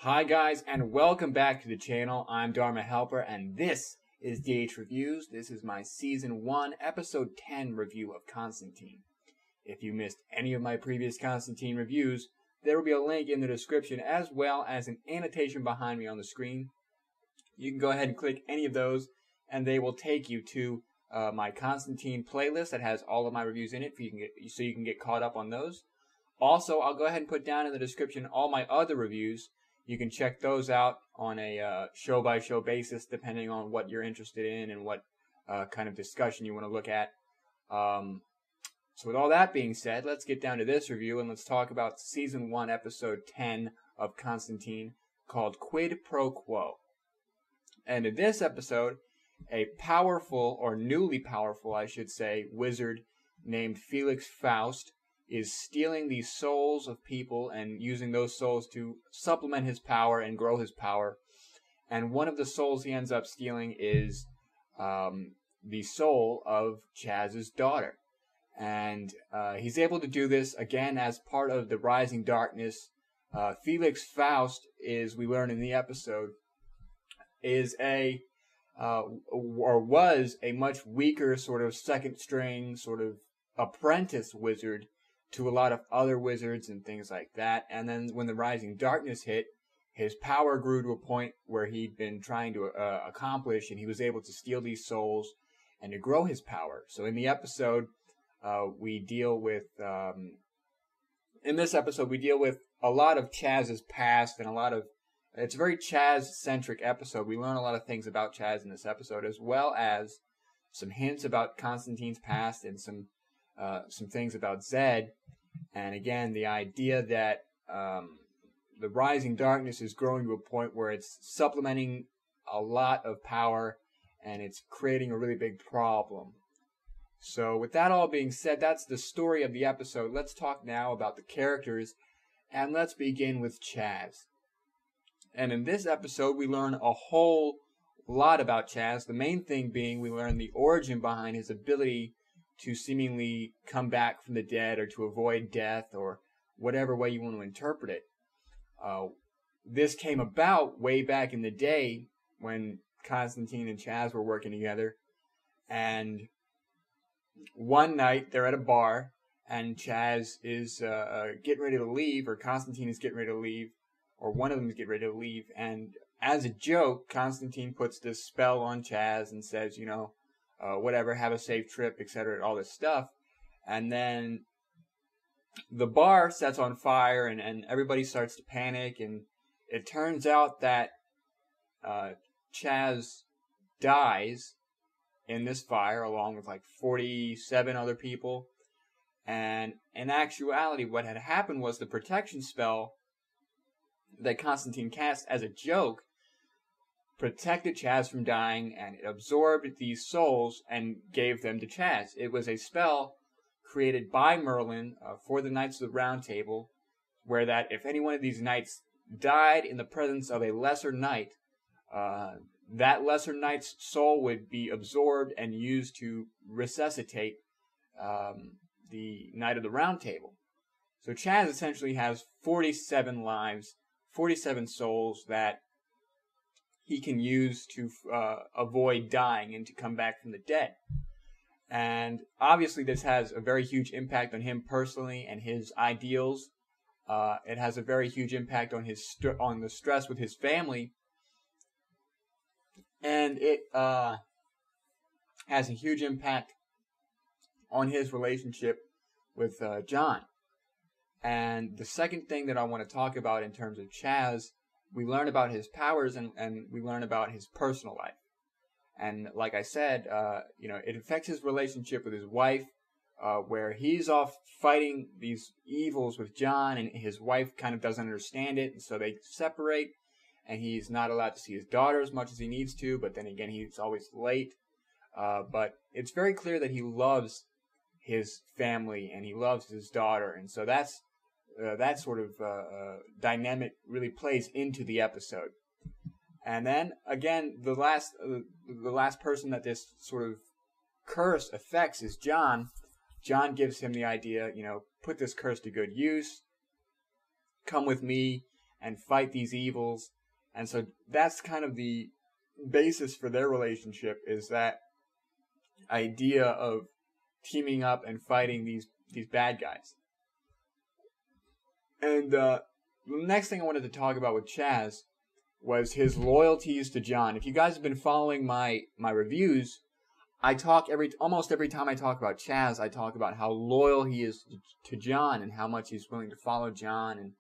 Hi guys, and welcome back to the channel. I'm Dharma Helper, and this is DH Reviews. This is my Season 1, Episode 10 review of Constantine. If you missed any of my previous Constantine reviews, there will be a link in the description as well as an annotation behind me on the screen. You can go ahead and click any of those, and they will take you to my Constantine playlist that has all of my reviews in it, so you can get caught up on those. Also, I'll go ahead and put down in the description all my other reviews. You can check those out on a show-by-show basis, depending on what you're interested in and what kind of discussion you want to look at. So with all that being said, let's get down to this review, and let's talk about Season 1, Episode 10 of Constantine, called Quid Pro Quo. And in this episode, a powerful, or newly powerful, I should say, wizard named Felix Faust is stealing the souls of people and using those souls to supplement his power and grow his power. And one of the souls he ends up stealing is the soul of Chaz's daughter. And he's able to do this, again, as part of the Rising Darkness. Felix Faust is, we learn in the episode, is was a much weaker sort of second string, sort of apprentice wizard to a lot of other wizards and things like that. And then when the Rising Darkness hit, his power grew to a point where he'd been trying to accomplish, and he was able to steal these souls and to grow his power. So in the episode, we deal with a lot of Chaz's past and it's a very Chaz-centric episode. We learn a lot of things about Chaz in this episode, as well as some hints about Constantine's past and some things about Zed. And again, the idea that the Rising Darkness is growing to a point where it's supplementing a lot of power and it's creating a really big problem. So with that all being said, that's the story of the episode. Let's talk now about the characters, and let's begin with Chaz. And in this episode, we learn a whole lot about Chaz. The main thing being we learn the origin behind his ability to seemingly come back from the dead or to avoid death, or whatever way you want to interpret it. This came about way back in the day when Constantine and Chaz were working together. And one night they're at a bar and Chaz is getting ready to leave, or Constantine is getting ready to leave, or one of them is getting ready to leave. And as a joke, Constantine puts this spell on Chaz and says, whatever, have a safe trip, etc., all this stuff. And then the bar sets on fire, and everybody starts to panic, and it turns out that Chaz dies in this fire along with like 47 other people. And in actuality, what had happened was the protection spell that Constantine cast as a joke protected Chaz from dying, and it absorbed these souls and gave them to Chaz. It was a spell created by Merlin for the Knights of the Round Table, where that if any one of these knights died in the presence of a lesser knight, that lesser knight's soul would be absorbed and used to resuscitate the Knight of the Round Table. So Chaz essentially has 47 lives, 47 souls that he can use to avoid dying and to come back from the dead. And obviously this has a very huge impact on him personally and his ideals. It has a very huge impact on on the stress with his family. And it has a huge impact on his relationship with John. And the second thing that I want to talk about in terms of Chaz, we learn about his powers and we learn about his personal life. And like I said, it affects his relationship with his wife, where he's off fighting these evils with John, and his wife kind of doesn't understand it, and so they separate, and he's not allowed to see his daughter as much as he needs to, but then again, he's always late. But it's very clear that he loves his family, and he loves his daughter, and so that sort of dynamic really plays into the episode. And then again, the last person that this sort of curse affects is John. John gives him the idea, put this curse to good use. Come with me and fight these evils. And so that's kind of the basis for their relationship, is that idea of teaming up and fighting these bad guys. And the next thing I wanted to talk about with Chaz was his loyalties to John. If you guys have been following my reviews, I talk almost every time I talk about Chaz, I talk about how loyal he is to John and how much he's willing to follow John and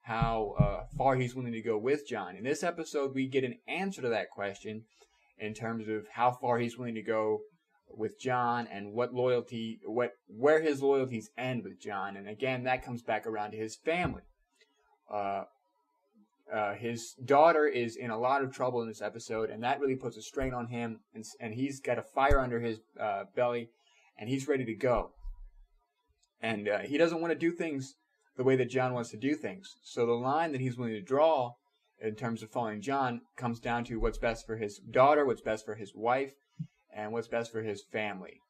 how far he's willing to go with John. In this episode, we get an answer to that question in terms of how far he's willing to go with John and where his loyalties end with John. And again, that comes back around to his family. His daughter is in a lot of trouble in this episode, and that really puts a strain on him, and he's got a fire under his belly, and he's ready to go. And he doesn't want to do things the way that John wants to do things. So the line that he's willing to draw in terms of following John comes down to what's best for his daughter, what's best for his wife, and what's best for his family.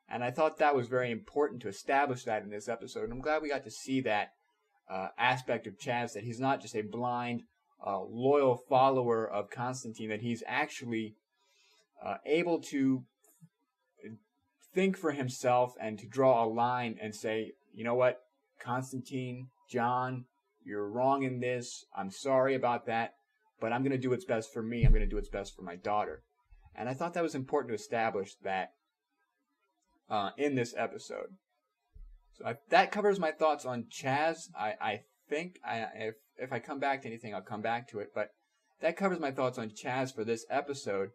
And I thought that was very important to establish that in this episode, and I'm glad we got to see that aspect of Chaz, that he's not just a blind, loyal follower of Constantine, that he's actually able to think for himself and to draw a line and say, you know what, Constantine, John, you're wrong in this. I'm sorry about that, but I'm going to do what's best for me. I'm going to do what's best for my daughter. And I thought that was important to establish that in this episode. So that covers my thoughts on Chaz. I think if I come back to anything, I'll come back to it. But that covers my thoughts on Chaz for this episode.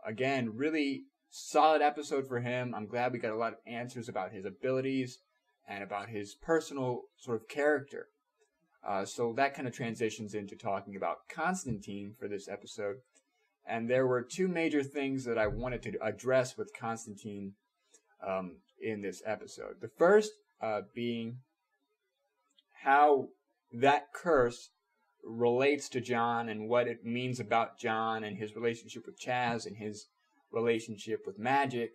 Again, really solid episode for him. I'm glad we got a lot of answers about his abilities and about his personal sort of character. So that kind of transitions into talking about Constantine for this episode. And there were two major things that I wanted to address with Constantine in this episode. The first being how that curse relates to John and what it means about John and his relationship with Chaz and his relationship with magic.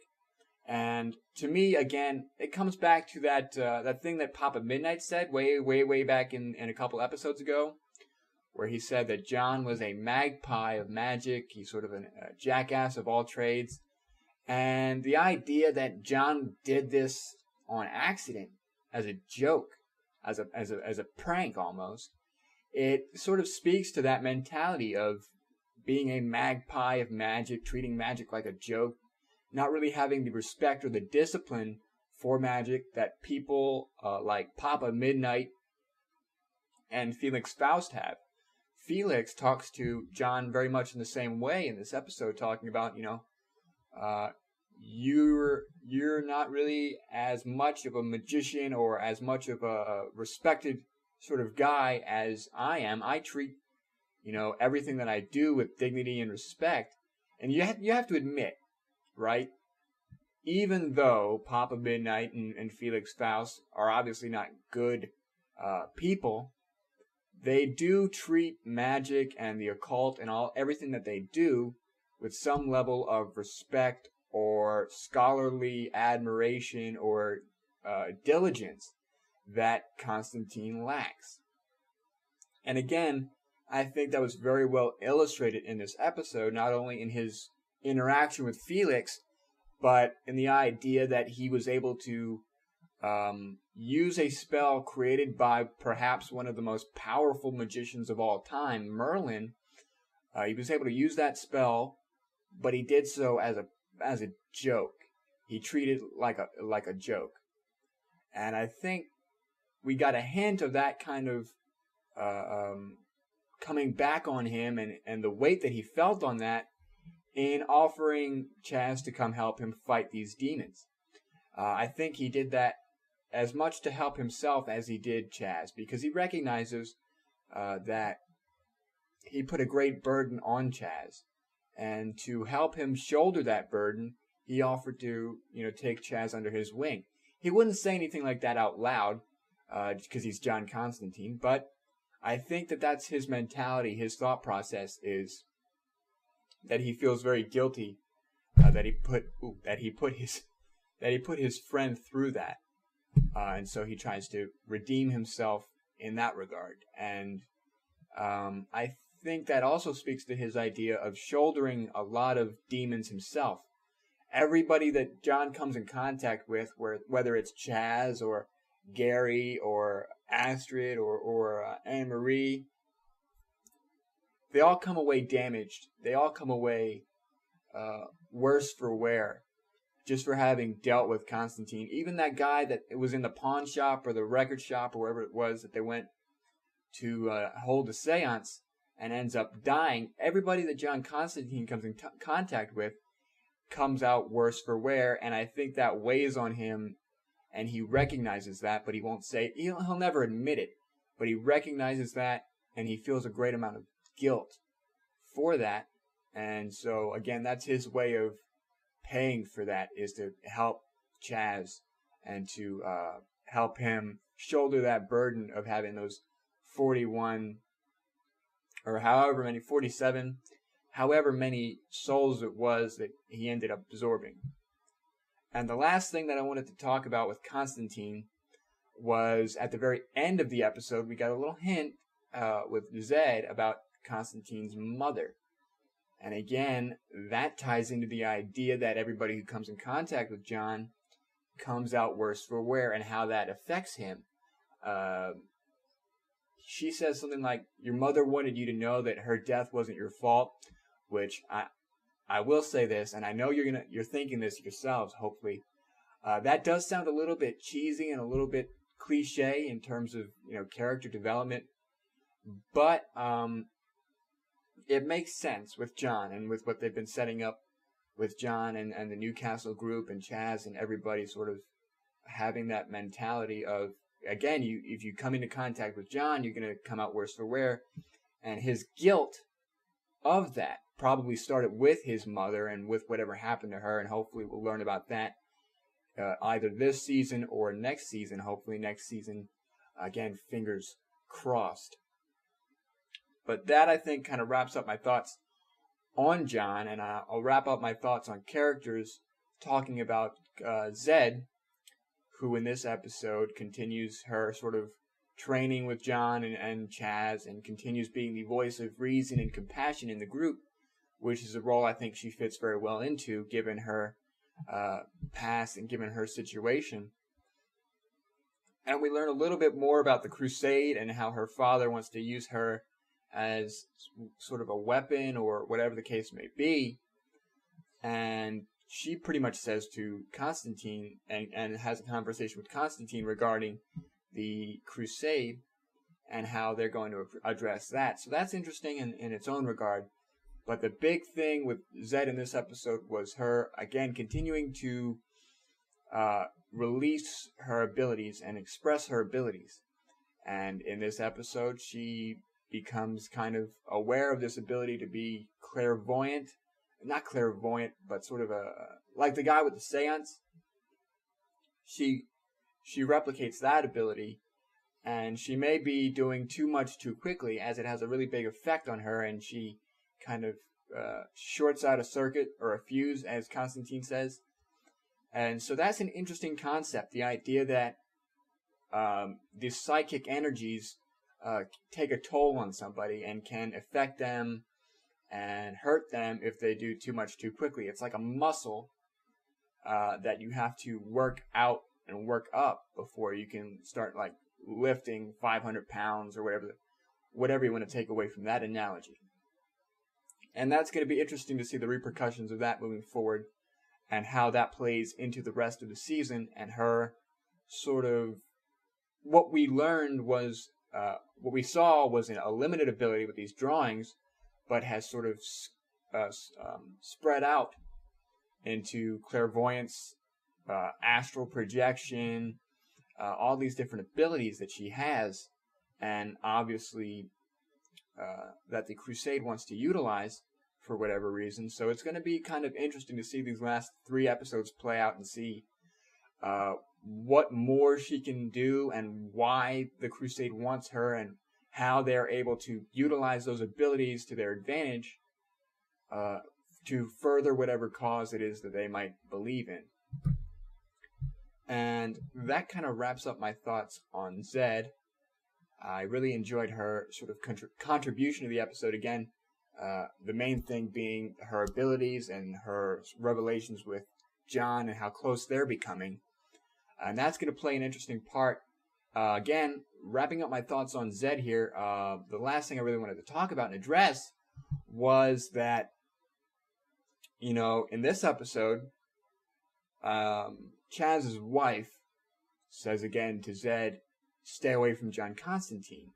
And to me, again, it comes back to that thing that Papa Midnight said way back in a couple episodes ago, where he said that John was a magpie of magic. He's sort of a jackass of all trades. And the idea that John did this on accident, as a joke, as a prank almost, it sort of speaks to that mentality of being a magpie of magic, treating magic like a joke, not really having the respect or the discipline for magic that people like Papa Midnight and Felix Faust have. Felix talks to John very much in the same way in this episode, talking about, you're not really as much of a magician or as much of a respected sort of guy as I am. I treat, everything that I do with dignity and respect. And you have to admit, right? Even though Papa Midnight and Felix Faust are obviously not good people, they do treat magic and the occult and everything that they do with some level of respect or scholarly admiration or diligence that Constantine lacks. And again, I think that was very well illustrated in this episode, not only in his interaction with Felix, but in the idea that he was able to use a spell created by perhaps one of the most powerful magicians of all time, Merlin. He was able to use that spell, but he did so as a joke. He treated it like a joke. And I think we got a hint of that kind of coming back on him and the weight that he felt on that in offering Chaz to come help him fight these demons. I think he did that as much to help himself as he did Chaz, because he recognizes that he put a great burden on Chaz. And to help him shoulder that burden, he offered to, take Chaz under his wing. He wouldn't say anything like that out loud, because he's John Constantine, but I think that that's his mentality. His thought process is that he feels very guilty that he put his friend through that, and so he tries to redeem himself in that regard. And I think that also speaks to his idea of shouldering a lot of demons himself. Everybody that John comes in contact with, whether it's Chaz or Gary or Astrid or Anne Marie, they all come away damaged. They all come away worse for wear, just for having dealt with Constantine. Even that guy that was in the pawn shop or the record shop or wherever it was that they went to hold a seance and ends up dying. Everybody that John Constantine comes in contact with comes out worse for wear, and I think that weighs on him, and he recognizes that, but he won't say it. He'll never admit it, but he recognizes that, and he feels a great amount of guilt for that. And so, again, that's his way of paying for that, is to help Chaz and to help him shoulder that burden of having those 41 or however many, 47, however many souls it was that he ended up absorbing. And the last thing that I wanted to talk about with Constantine was at the very end of the episode, we got a little hint with Zed about Constantine's mother. And again, that ties into the idea that everybody who comes in contact with John comes out worse for wear, and how that affects him. She says something like, your mother wanted you to know that her death wasn't your fault, which I will say this, and I know you're thinking this yourselves, hopefully. That does sound a little bit cheesy and a little bit cliche in terms of, character development, but it makes sense with John and with what they've been setting up with John and the Newcastle group and Chaz and everybody sort of having that mentality of, again, if you come into contact with John, you're going to come out worse for wear. And his guilt of that probably started with his mother and with whatever happened to her, and hopefully we'll learn about that either this season or next season. Hopefully next season, again, fingers crossed. But that, I think, kind of wraps up my thoughts on John, and I'll wrap up my thoughts on characters talking about Zed, who in this episode continues her sort of training with John and Chaz, and continues being the voice of reason and compassion in the group, which is a role I think she fits very well into, given her past and given her situation. And we learn a little bit more about the Crusade and how her father wants to use her as sort of a weapon or whatever the case may be. And she pretty much says to Constantine and has a conversation with Constantine regarding the Crusade and how they're going to address that. So that's interesting in its own regard. But the big thing with Zed in this episode was her, again, continuing to release her abilities and express her abilities. And in this episode, she becomes kind of aware of this ability to be clairvoyant. Not clairvoyant, but sort of like the guy with the seance. She replicates that ability, and she may be doing too much too quickly, as it has a really big effect on her, and she kind of shorts out a circuit or a fuse, as Constantine says. And so that's an interesting concept, the idea that these psychic energies take a toll on somebody and can affect them and hurt them if they do too much too quickly. It's like a muscle that you have to work out and work up before you can start like lifting 500 pounds or whatever you want to take away from that analogy. And that's going to be interesting to see the repercussions of that moving forward and how that plays into the rest of the season, and her sort of, what we learned was, what we saw was a limited ability with these drawings, but has sort of spread out into clairvoyance, astral projection, all these different abilities that she has, and obviously that the Crusade wants to utilize for whatever reason. So it's going to be kind of interesting to see these last 3 episodes play out and see what more she can do and why the Crusade wants her and how they're able to utilize those abilities to their advantage to further whatever cause it is that they might believe in. And that kind of wraps up my thoughts on Zed. I really enjoyed her sort of contribution to the episode again. The main thing being her abilities and her revelations with John and how close they're becoming. And that's going to play an interesting part. Again, wrapping up my thoughts on Zed here, the last thing I really wanted to talk about and address was that, in this episode, Chaz's wife says again to Zed, stay away from John Constantine.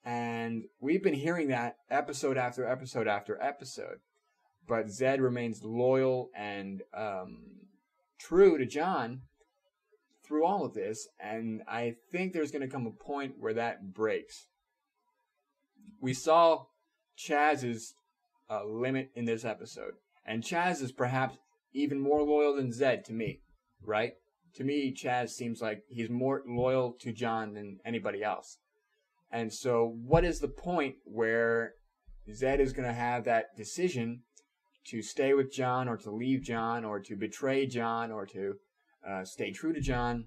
And we've been hearing that episode after episode after episode. But Zed remains loyal and true to John through all of this. And I think there's going to come a point where that breaks. We saw Chaz's limit in this episode. And Chaz is perhaps even more loyal than Zed to me, right? To me, Chaz seems like he's more loyal to John than anybody else. And so what is the point where Zed is going to have that decision to stay with John or to leave John or to betray John or to stay true to John?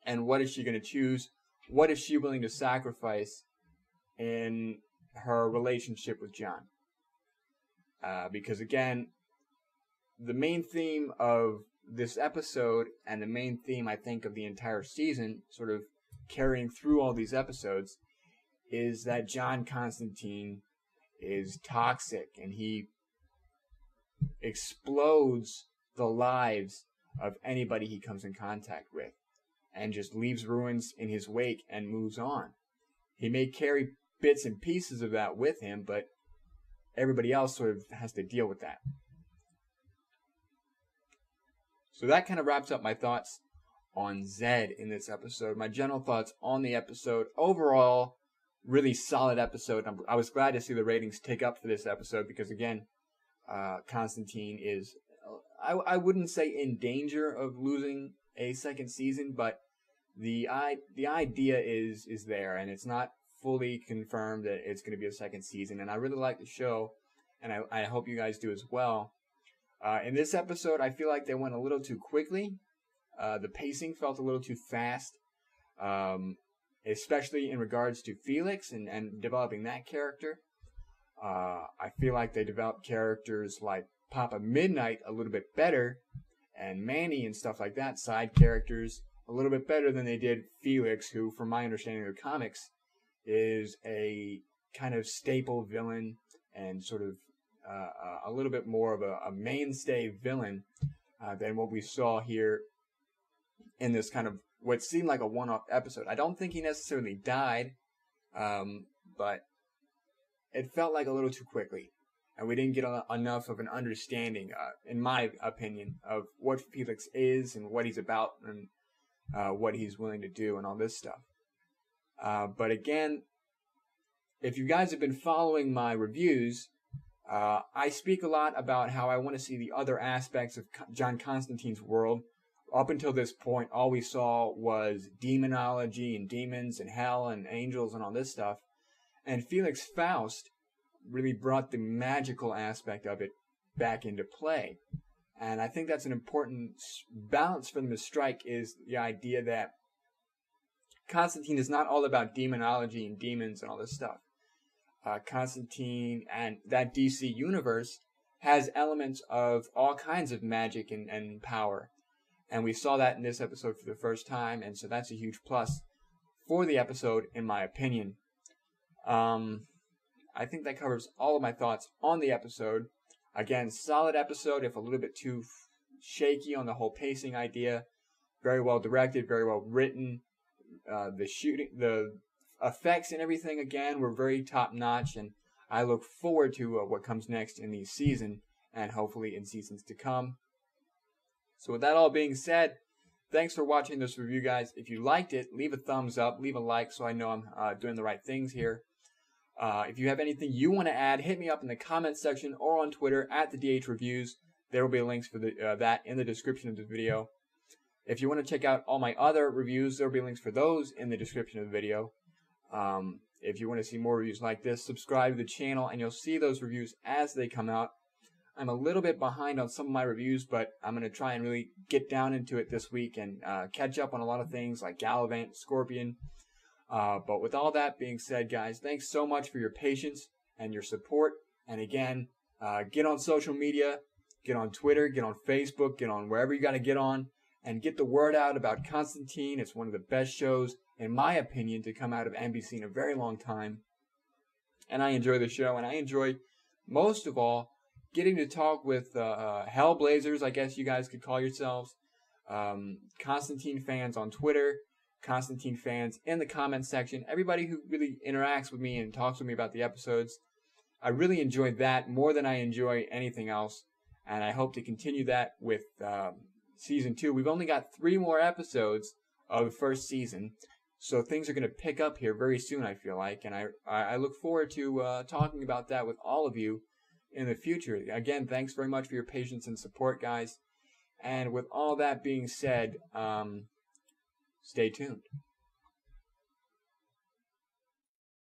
And what is she going to choose? What is she willing to sacrifice in her relationship with John? Because again, the main theme of this episode and the main theme, I think, of the entire season, sort of carrying through all these episodes, is that John Constantine is toxic and he explodes the lives of anybody he comes in contact with and just leaves ruins in his wake and moves on. He may carry bits and pieces of that with him, but everybody else sort of has to deal with that. So that kind of wraps up my thoughts on Zed in this episode. My general thoughts on the episode. Overall, really solid episode. I was glad to see the ratings tick up for this episode because, again, Constantine is, I wouldn't say in danger of losing a second season, but the idea is there, and it's not fully confirmed that it's going to be a second season. And I really like the show, and I hope you guys do as well. In this episode, I feel like they went a little too quickly. The pacing felt a little too fast, especially in regards to Felix and developing that character. I feel like they developed characters like Papa Midnight a little bit better, and Manny and stuff like that, side characters, a little bit better than they did Felix, who, from my understanding of the comics, is a kind of staple villain and sort of a little bit more of a mainstay villain than what we saw here in this kind of what seemed like a one-off episode. I don't think he necessarily died, but it felt like a little too quickly. And we didn't get enough of an understanding, in my opinion, of what Felix is and what he's about and what he's willing to do and all this stuff. But again, if you guys have been following my reviews, I speak a lot about how I want to see the other aspects of John Constantine's world. Up until this point, all we saw was demonology and demons and hell and angels and all this stuff. And Felix Faust really brought the magical aspect of it back into play. And I think that's an important balance for them to strike, is the idea that Constantine is not all about demonology and demons and all this stuff. Constantine and that DC universe has elements of all kinds of magic and power. And we saw that in this episode for the first time, and so that's a huge plus for the episode, in my opinion. I think that covers all of my thoughts on the episode. Again, solid episode, if a little bit too shaky on the whole pacing idea. Very well directed, very well written. The shooting, the effects and everything, again, were very top-notch, and I look forward to what comes next in the season, and hopefully in seasons to come. So with that all being said, thanks for watching this review, guys. If you liked it, leave a thumbs up, leave a like so I know I'm doing the right things here. If you have anything you want to add, hit me up in the comments section or on Twitter at the DH Reviews. There will be links for that in the description of the video. If you want to check out all my other reviews, there will be links for those in the description of the video. If you want to see more reviews like this, subscribe to the channel and you'll see those reviews as they come out. I'm a little bit behind on some of my reviews, but I'm going to try and really get down into it this week and catch up on a lot of things like Gallivant, Scorpion. But with all that being said, guys, thanks so much for your patience and your support. And again, get on social media, get on Twitter, get on Facebook, get on wherever you got to get on, and get the word out about Constantine. It's one of the best shows, in my opinion, to come out of NBC in a very long time. And I enjoy the show, and I enjoy, most of all, getting to talk with Hellblazers, I guess you guys could call yourselves, Constantine fans on Twitter, Constantine fans in the comment section, everybody who really interacts with me and talks with me about the episodes. I really enjoyed that more than I enjoy anything else, and I hope to continue that with Season 2. We've only got 3 more episodes of the first season, so things are going to pick up here very soon, I feel like, and I look forward to talking about that with all of you in the future. Again, thanks very much for your patience and support, guys. And with all that being said, stay tuned.